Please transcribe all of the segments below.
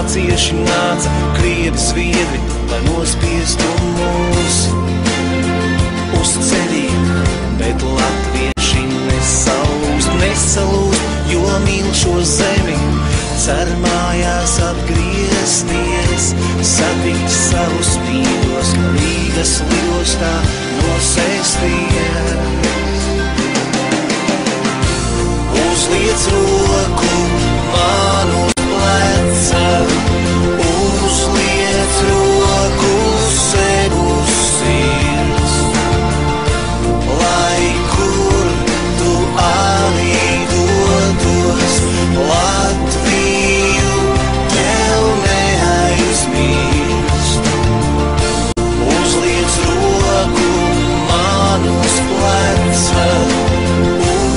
vācieši nāca, krievi, zviedri, lai nospiestu mūs uz ceļiem, bet latvieši nesalūst, jo mīl šo zemi, cer mājās atgriezties, satikt savus mīļos, Rīgas lidostā nosēsties. Uzliec roku man uz pleca, uzliec roku sev uz sirds, lai kur tu arī dotos, Latviju tev neaizmirst. Uzliec roku man uz pleca,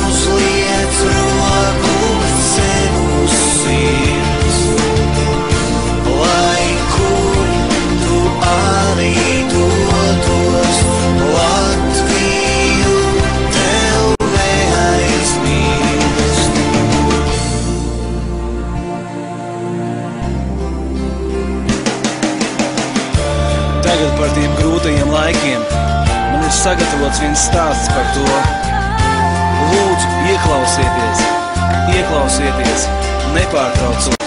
uzliec roku sev uz sirds, lai kur tu arī dotos, Latviju tev neaizmirst. Tagad par tiem grūtajiem laikiem man ir sagatavots viens stāsts par to. Lūdzu, ieklausieties, nepārtraucot.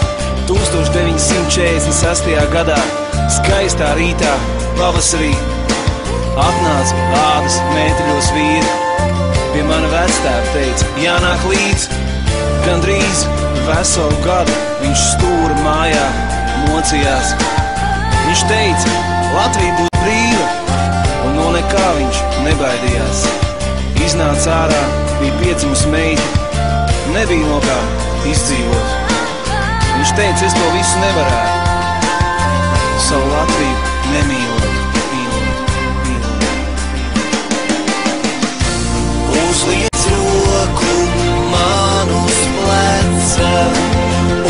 1946. gadā, skaistā rītā, pavasarī, atnāca ādas mēteļos vīri. Pie mana vectēva teica, jānāk līdz. Gandrīz veselu gadu viņš stūra mājā mocījās. Viņš teica, Latvija būs brīva, un no nekā viņš nebaidījās. Iznāca ārā, bija piedzimusi meita, nebija no kā izdzīvot. Viņš teica, es to visu nevarētu, savu Latviju nemīlot. Uzliec roku man uz pleca,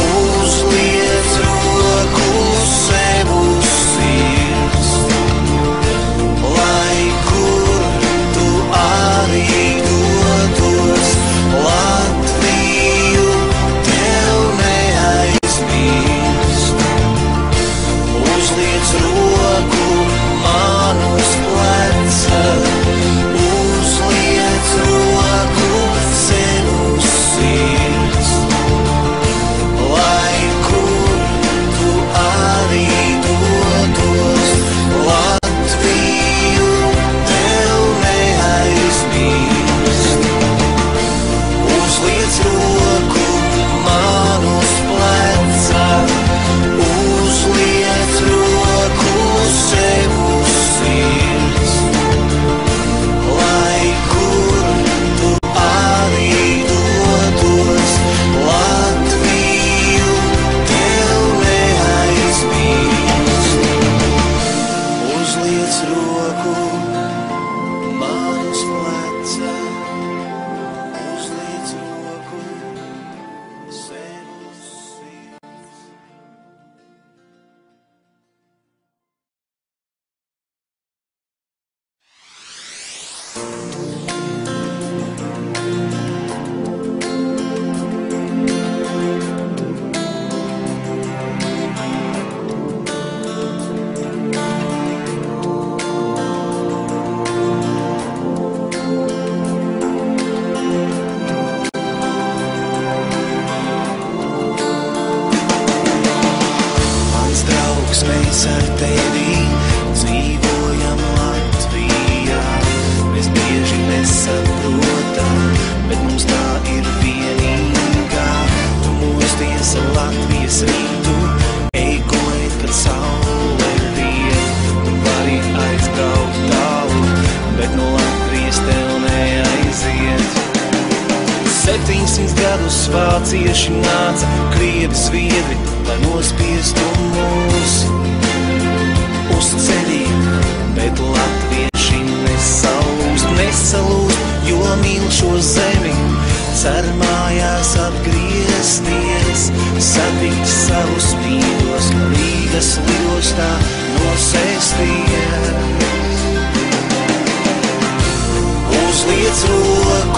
uzliec roku sev uz sirds, lai kur tu arī dotos, Latviju tev neaizmirst. Uzliec roku man uz pleca, uzliec roku sev uz sirds, lai kur tu arī dotos, Latviju tev neaizmirst. Uzliec roku man uz pleca, uzliec roku sev uz sirds, lai kur tu arī dotos, Latviju tev neaizmirst. Uzliec roku man uz pleca, uzliec roku sev uz sirds. Mans draugs, mēs ar tevi dzīvojam Latvijā. Mēs bieži nesaprotam, bet mums tā ir vienīgā. Tu mosties Latvijas rītu, ej gulēt, kad saule riet. Tu vari aizbraukt tālu, bet no Latvijas tev neaiziet. 700 gadus vācieši nāca, krievi, zviedri, lai nospiestu mūs uz ceļiem, bet latvieši nesalūst, jo mīl šo zemi, cer mājās atgriezties, satikt savus mīļos, Rīgas lidostā nosēsties. Uzliec roku